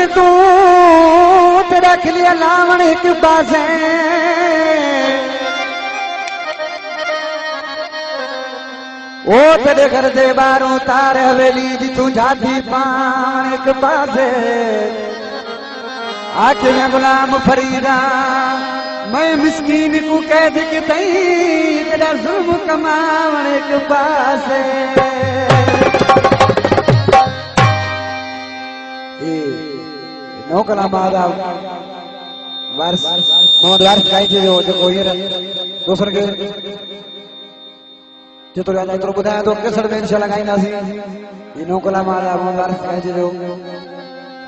भी तू तेरा खिलिया लावण एक बाजे ओ तेरे घर दे बारों तार हवेली जी तू जाती पान एक पासे आके मैं गुलाम फरीदा मैं मिस्कीन को कैद के तई तेरा जुल्म कमावन एक पासे नो कलाम आदा वारिस मोहम्मद वारिस काई जो कोई दूसरे के जेतिरो याद एतिरो ॿुधायां थो केसर में इंशाल्लाह गाईंदासीं नो कलाम आदा मोहम्मद वारिस काई जो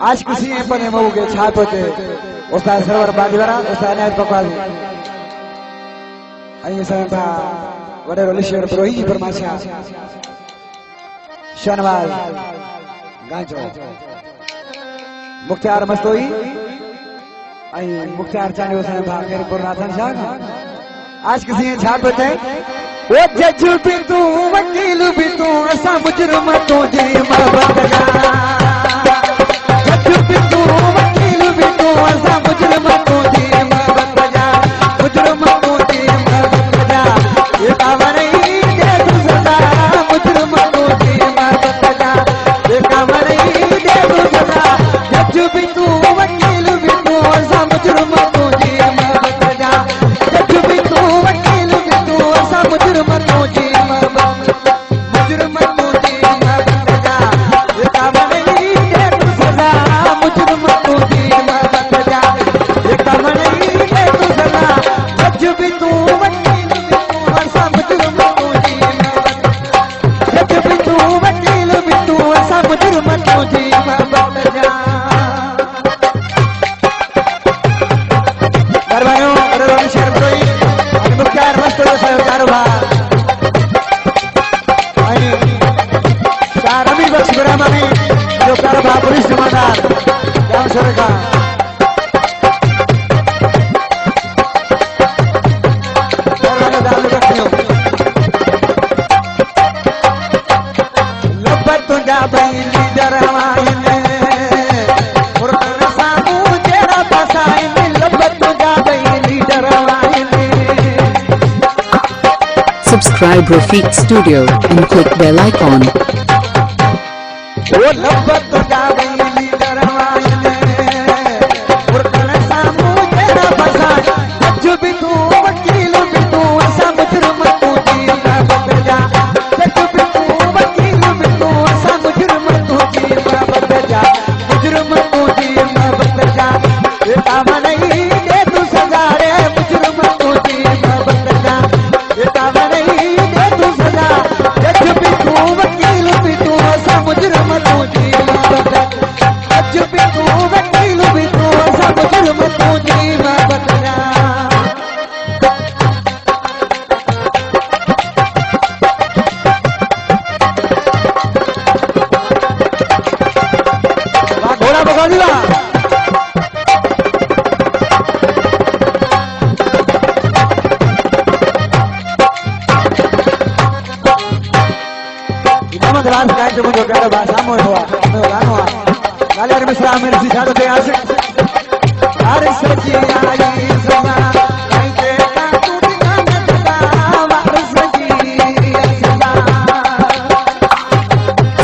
आज किसी ने पने मऊ के छा तो चे उस्ताद सरवर बादीवारा उस्ताद अनायत पकवाल आई संता वडे रोलिश्वर प्रोही परमाशा शनवाज गांचो मुख्तार मस्तोई आई मुख्तार चाने उसे भागेरपुर नाथन शाह आज किसी ने छा तो चे ओ जज भी तू वकील भी तू असा मुजरम तो जे मोहब्बत का Subscribe Rafiq Studio and click bell icon.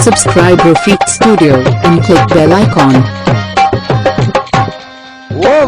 Subscribe Rafiq Studio and click bell icon. Oh,